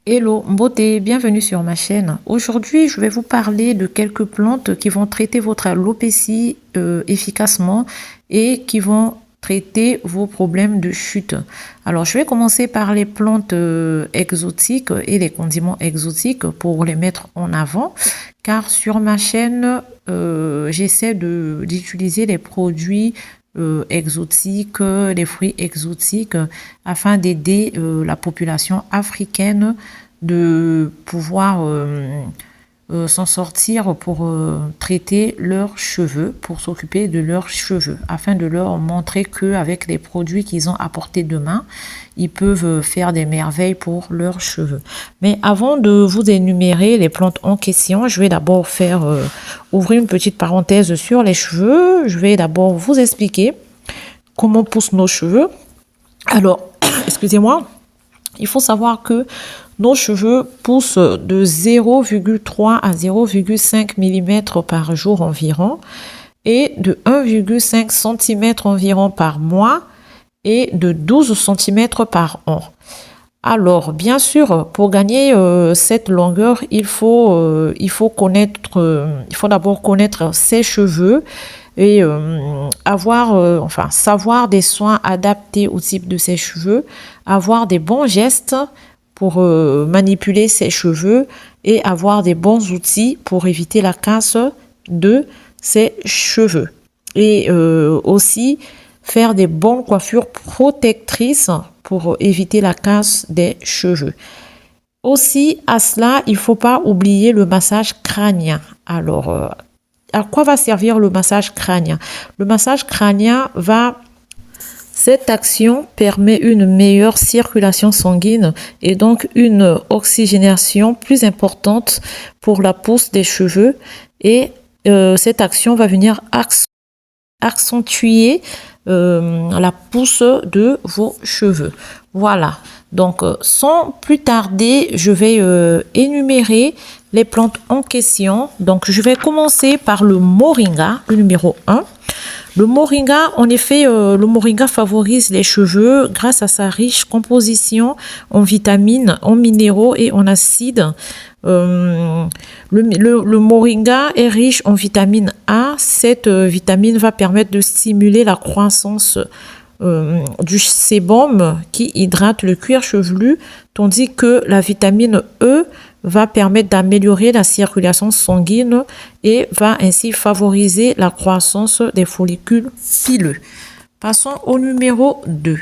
Hello, beauté, bienvenue sur ma chaîne. Aujourd'hui, je vais vous parler de quelques plantes qui vont traiter votre alopécie efficacement et qui vont traiter vos problèmes de chute. Alors, je vais commencer par les plantes exotiques et les condiments exotiques pour les mettre en avant, car sur ma chaîne, j'essaie d'utiliser les produits exotiques, les fruits exotiques, afin d'aider la population africaine de pouvoir s'en sortir pour traiter leurs cheveux, pour s'occuper de leurs cheveux, afin de leur montrer qu'avec les produits qu'ils ont à portée de main, ils peuvent faire des merveilles pour leurs cheveux. Mais avant de vous énumérer les plantes en question, je vais d'abord faire ouvrir une petite parenthèse sur les cheveux. Je vais d'abord vous expliquer comment poussent nos cheveux. Alors, excusez-moi, il faut savoir que nos cheveux poussent de 0,3 à 0,5 mm par jour environ et de 1,5 cm environ par mois et de 12 cm par an. Alors, bien sûr, pour gagner cette longueur, il faut d'abord connaître ses cheveux et savoir des soins adaptés au type de ses cheveux, avoir des bons gestes pour manipuler ses cheveux et avoir des bons outils pour éviter la casse de ses cheveux. Et aussi faire des bonnes coiffures protectrices pour éviter la casse des cheveux. Aussi, à cela, il ne faut pas oublier le massage crânien. Alors, à quoi va servir le massage crânien? Le massage crânien Cette action permet une meilleure circulation sanguine et donc une oxygénation plus importante pour la pousse des cheveux. Et cette action va venir accentuer la pousse de vos cheveux. Voilà. Donc, sans plus tarder, je vais énumérer les plantes en question. Donc, je vais commencer par le moringa, le numéro 1. Le moringa, en effet, le moringa favorise les cheveux grâce à sa riche composition en vitamines, en minéraux et en acides. Le moringa est riche en vitamine A. Cette vitamine va permettre de stimuler la croissance du sébum qui hydrate le cuir chevelu, tandis que la vitamine E va permettre d'améliorer la circulation sanguine et va ainsi favoriser la croissance des follicules pileux. Passons au numéro 2.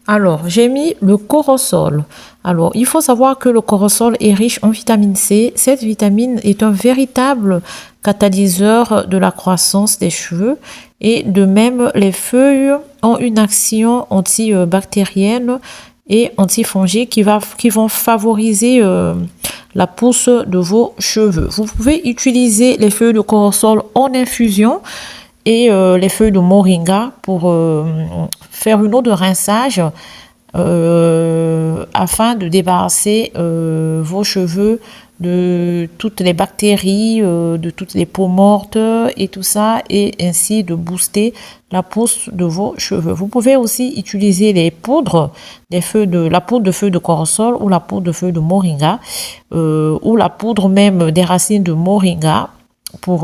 Alors, j'ai mis le corossol. Alors, il faut savoir que le corossol est riche en vitamine C. Cette vitamine est un véritable catalyseur de la croissance des cheveux. Et de même, les feuilles ont une action antibactérienne et antifongique qui vont favoriser la pousse de vos cheveux. Vous pouvez utiliser les feuilles de corossol en infusion et les feuilles de moringa pour faire une eau de rinçage afin de débarrasser vos cheveux de toutes les bactéries, de toutes les peaux mortes et tout ça, et ainsi de booster la pousse de vos cheveux. Vous pouvez aussi utiliser les poudres, la poudre de feuilles de corossol ou la poudre de feuilles de moringa ou la poudre même des racines de moringa pour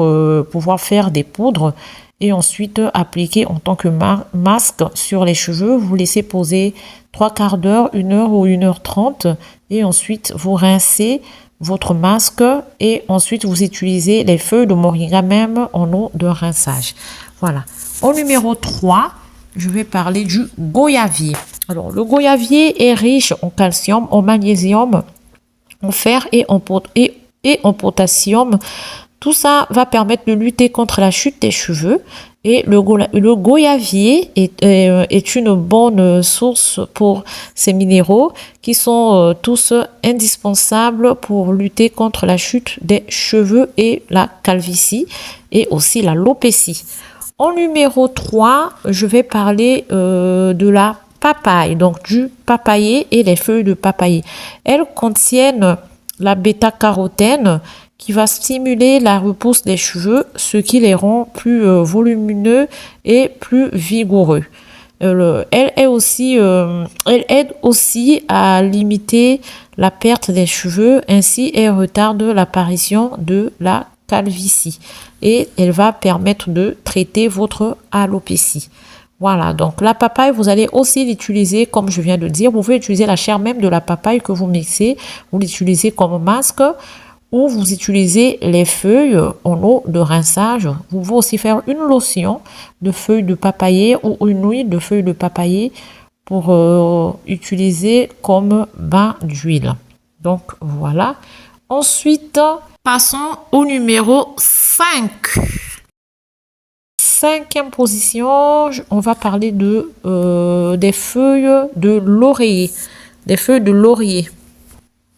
pouvoir faire des poudres et ensuite appliquer en tant que masque sur les cheveux. Vous laissez poser 3/4 d'heure, 1 heure ou 1h30 et ensuite vous rincez votre masque et ensuite vous utilisez les feuilles de moringa même en eau de rinçage. Voilà. Au numéro 3, je vais parler du goyavier. Alors, le goyavier est riche en calcium, en magnésium, en fer et en potassium. Tout ça va permettre de lutter contre la chute des cheveux. Et le goyavier est une bonne source pour ces minéraux qui sont tous indispensables pour lutter contre la chute des cheveux et la calvitie et aussi l'alopécie. En numéro 3, je vais parler de la papaye, donc du papayer et les feuilles de papayer. Elles contiennent la bêta-carotène qui va stimuler la repousse des cheveux, ce qui les rend plus volumineux et plus vigoureux. Elle aide aussi à limiter la perte des cheveux, ainsi elle retarde l'apparition de la calvitie et elle va permettre de traiter votre alopécie. Voilà, donc la papaye, vous allez aussi l'utiliser, comme je viens de dire, vous pouvez utiliser la chair même de la papaye que vous mixez, vous l'utilisez comme masque, ou vous utilisez les feuilles en eau de rinçage. Vous pouvez aussi faire une lotion de feuilles de papayer ou une huile de feuilles de papayer pour utiliser comme bain d'huile. Donc voilà. Ensuite, passons au numéro 5. Cinquième position, on va parler des feuilles de laurier. Des feuilles de laurier.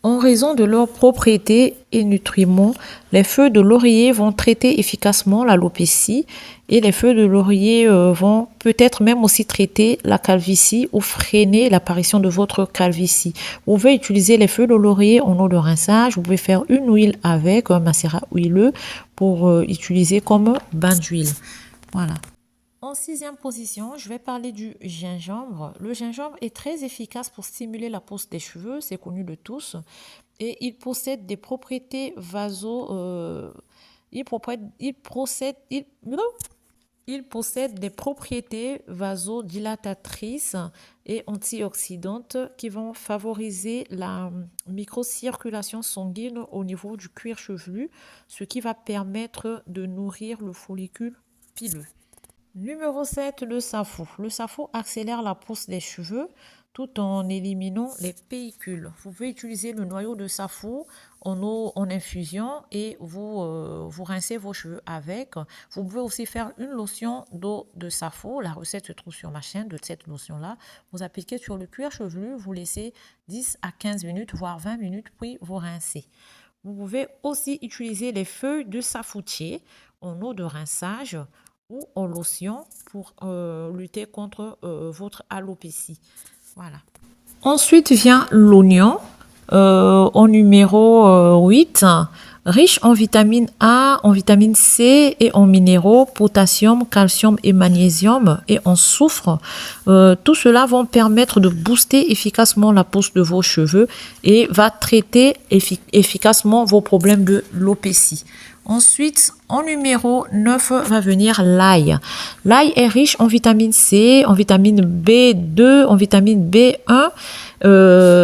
En raison de leurs propriétés et nutriments, les feuilles de laurier vont traiter efficacement l'alopécie et les feuilles de laurier vont peut-être même aussi traiter la calvitie ou freiner l'apparition de votre calvitie. Vous pouvez utiliser les feuilles de laurier en eau de rinçage, vous pouvez faire une huile avec un macérat huileux pour utiliser comme bain d'huile. Voilà. En sixième position, je vais parler du gingembre. Le gingembre est très efficace pour stimuler la pousse des cheveux, c'est connu de tous. Et il possède des propriétés il possède des propriétés vasodilatatrices et antioxydantes qui vont favoriser la microcirculation sanguine au niveau du cuir chevelu, ce qui va permettre de nourrir le follicule pileux. Numéro 7, le safou. Le safou accélère la pousse des cheveux tout en éliminant les pellicules. Vous pouvez utiliser le noyau de safou en eau en infusion et vous rincez vos cheveux avec. Vous pouvez aussi faire une lotion d'eau de safou. La recette se trouve sur ma chaîne de cette lotion-là. Vous appliquez sur le cuir chevelu, vous laissez 10 à 15 minutes, voire 20 minutes, puis vous rincez. Vous pouvez aussi utiliser les feuilles de safoutier en eau de rinçage ou en lotion pour lutter contre votre alopécie. Voilà. Ensuite vient l'oignon en numéro 8, riche en vitamine A, en vitamine C et en minéraux, potassium, calcium et magnésium et en soufre. Tout cela vont permettre de booster efficacement la pousse de vos cheveux et va traiter efficacement vos problèmes de l'alopécie. Ensuite, en numéro 9 va venir l'ail. L'ail est riche en vitamine C, en vitamine B2, en vitamine B1.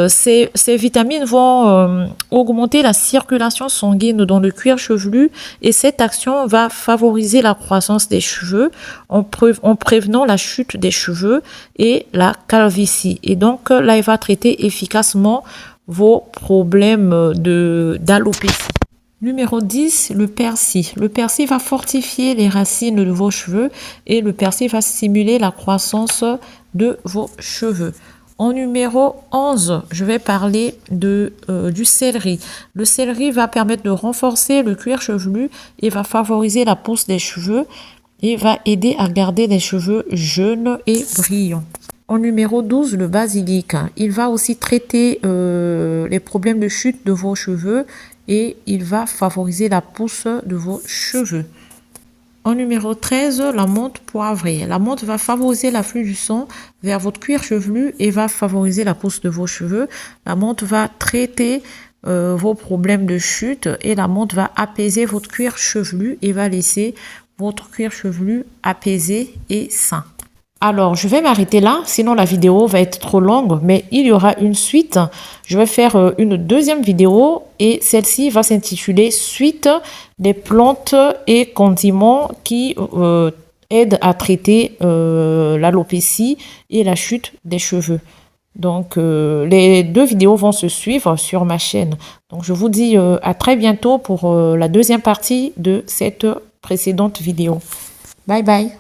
Ces vitamines vont augmenter la circulation sanguine dans le cuir chevelu et cette action va favoriser la croissance des cheveux en prévenant la chute des cheveux et la calvitie. Et donc, l'ail va traiter efficacement vos problèmes d'alopécie. Numéro 10, le persil. Le persil va fortifier les racines de vos cheveux et le persil va stimuler la croissance de vos cheveux. En numéro 11, je vais parler du céleri. Le céleri va permettre de renforcer le cuir chevelu et va favoriser la pousse des cheveux et va aider à garder les cheveux jeunes et brillants. En numéro 12, le basilic. Il va aussi traiter les problèmes de chute de vos cheveux et il va favoriser la pousse de vos cheveux. En numéro 13, la menthe poivrée. La menthe va favoriser l'afflux du sang vers votre cuir chevelu et va favoriser la pousse de vos cheveux. La menthe va traiter vos problèmes de chute et la menthe va apaiser votre cuir chevelu et va laisser votre cuir chevelu apaisé et sain. Alors, je vais m'arrêter là, sinon la vidéo va être trop longue, mais il y aura une suite. Je vais faire une deuxième vidéo et celle-ci va s'intituler « Suite des plantes et condiments qui aident à traiter l'alopécie et la chute des cheveux ». Donc, les deux vidéos vont se suivre sur ma chaîne. Donc, je vous dis à très bientôt pour la deuxième partie de cette précédente vidéo. Bye bye.